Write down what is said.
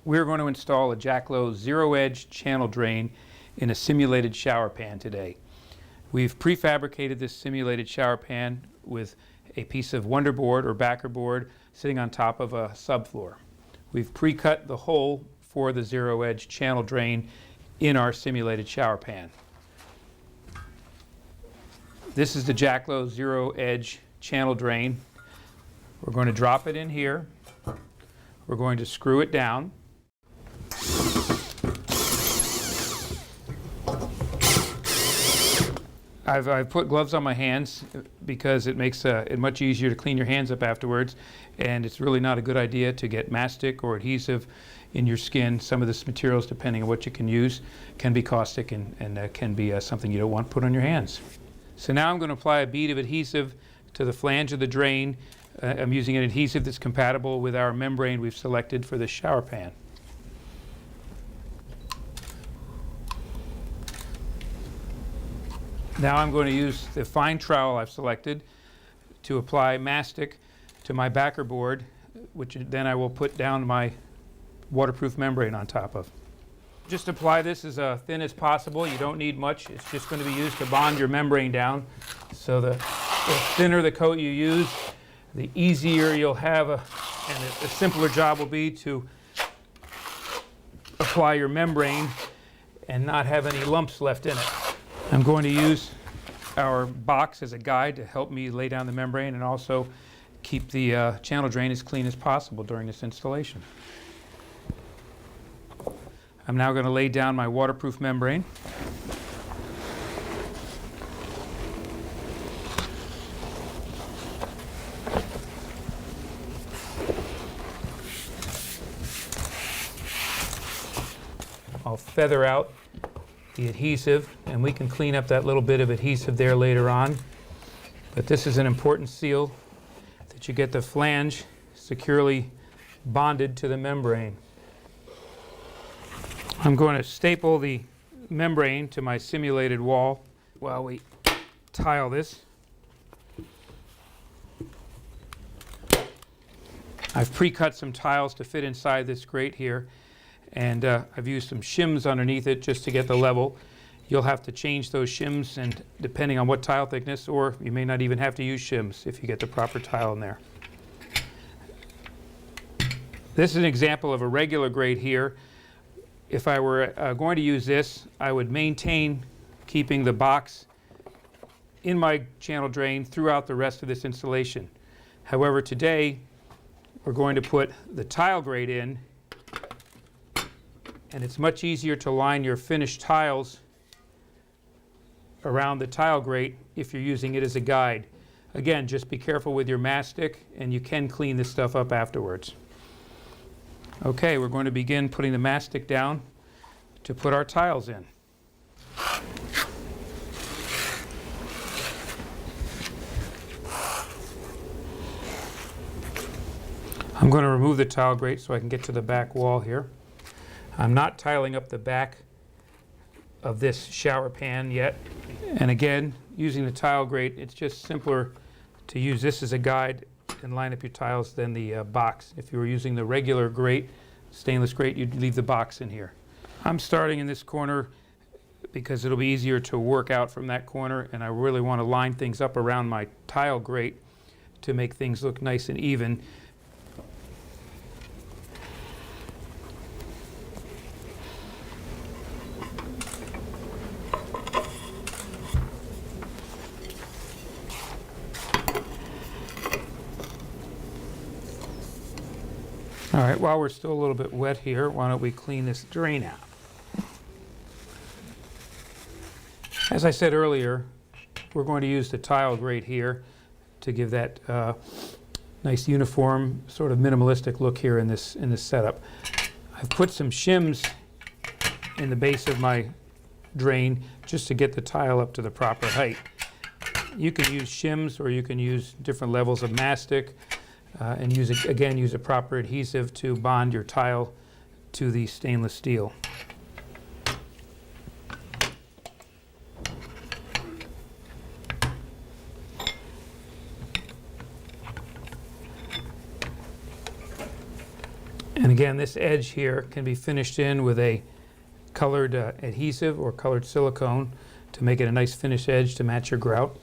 We're going to install a JACLO zero-edge channel drain in a simulated shower pan today. We've prefabricated this simulated shower pan with a piece of wonderboard or backer board sitting on top of a subfloor. We've pre-cut the hole for the zero-edge channel drain in our simulated shower pan. This is the JACLO zero-edge channel drain. We're going to drop it in here. We're going to screw it down. I've put gloves on my hands because it makes it much easier to clean your hands up afterwards, and it's really not a good idea to get mastic or adhesive in your skin. Some of this materials, depending on what you can use, can be caustic and can be something you don't want put on your hands. So now I'm going to apply a bead of adhesive to the flange of the drain. I'm using an adhesive that's compatible with our membrane we've selected for this shower pan. Now I'm going to use the fine trowel I've selected to apply mastic to my backer board, which then I will put down my waterproof membrane on top of. Just apply this as thin as possible. You don't need much. It's just going to be used to bond your membrane down. So the thinner the coat you use, the easier you'll have and the simpler job will be to apply your membrane and not have any lumps left in it. I'm going to use our box as a guide to help me lay down the membrane and also keep the channel drain as clean as possible during this installation. I'm now going to lay down my waterproof membrane. I'll feather out the adhesive, and we can clean up that little bit of adhesive there later on. But this is an important seal, that you get the flange securely bonded to the membrane. I'm going to staple the membrane to my simulated wall while we tile this. I've pre-cut some tiles to fit inside this grate here, and I've used some shims underneath it just to get the level. You'll have to change those shims, and depending on what tile thickness, or you may not even have to use shims if you get the proper tile in there. This is an example of a regular grate here. If I were going to use this, I would maintain keeping the box in my channel drain throughout the rest of this installation. However, today we're going to put the tile grate in, and it's much easier to line your finished tiles around the tile grate if you're using it as a guide. Again, just be careful with your mastic, and you can clean this stuff up afterwards. Okay, we're going to begin putting the mastic down to put our tiles in. I'm going to remove the tile grate so I can get to the back wall here. I'm not tiling up the back of this shower pan yet. And again, using the tile grate, it's just simpler to use this as a guide and line up your tiles than the box. If you were using the regular grate, stainless grate, you'd leave the box in here. I'm starting in this corner because it'll be easier to work out from that corner, and I really want to line things up around my tile grate to make things look nice and even. All right, while we're still a little bit wet here, why don't we clean this drain out? As I said earlier, we're going to use the tile grate here to give that nice uniform, sort of minimalistic look here in this setup. I've put some shims in the base of my drain just to get the tile up to the proper height. You can use shims, or you can use different levels of mastic. And use a proper adhesive to bond your tile to the stainless steel. And again, this edge here can be finished in with a colored adhesive or colored silicone to make it a nice finished edge to match your grout.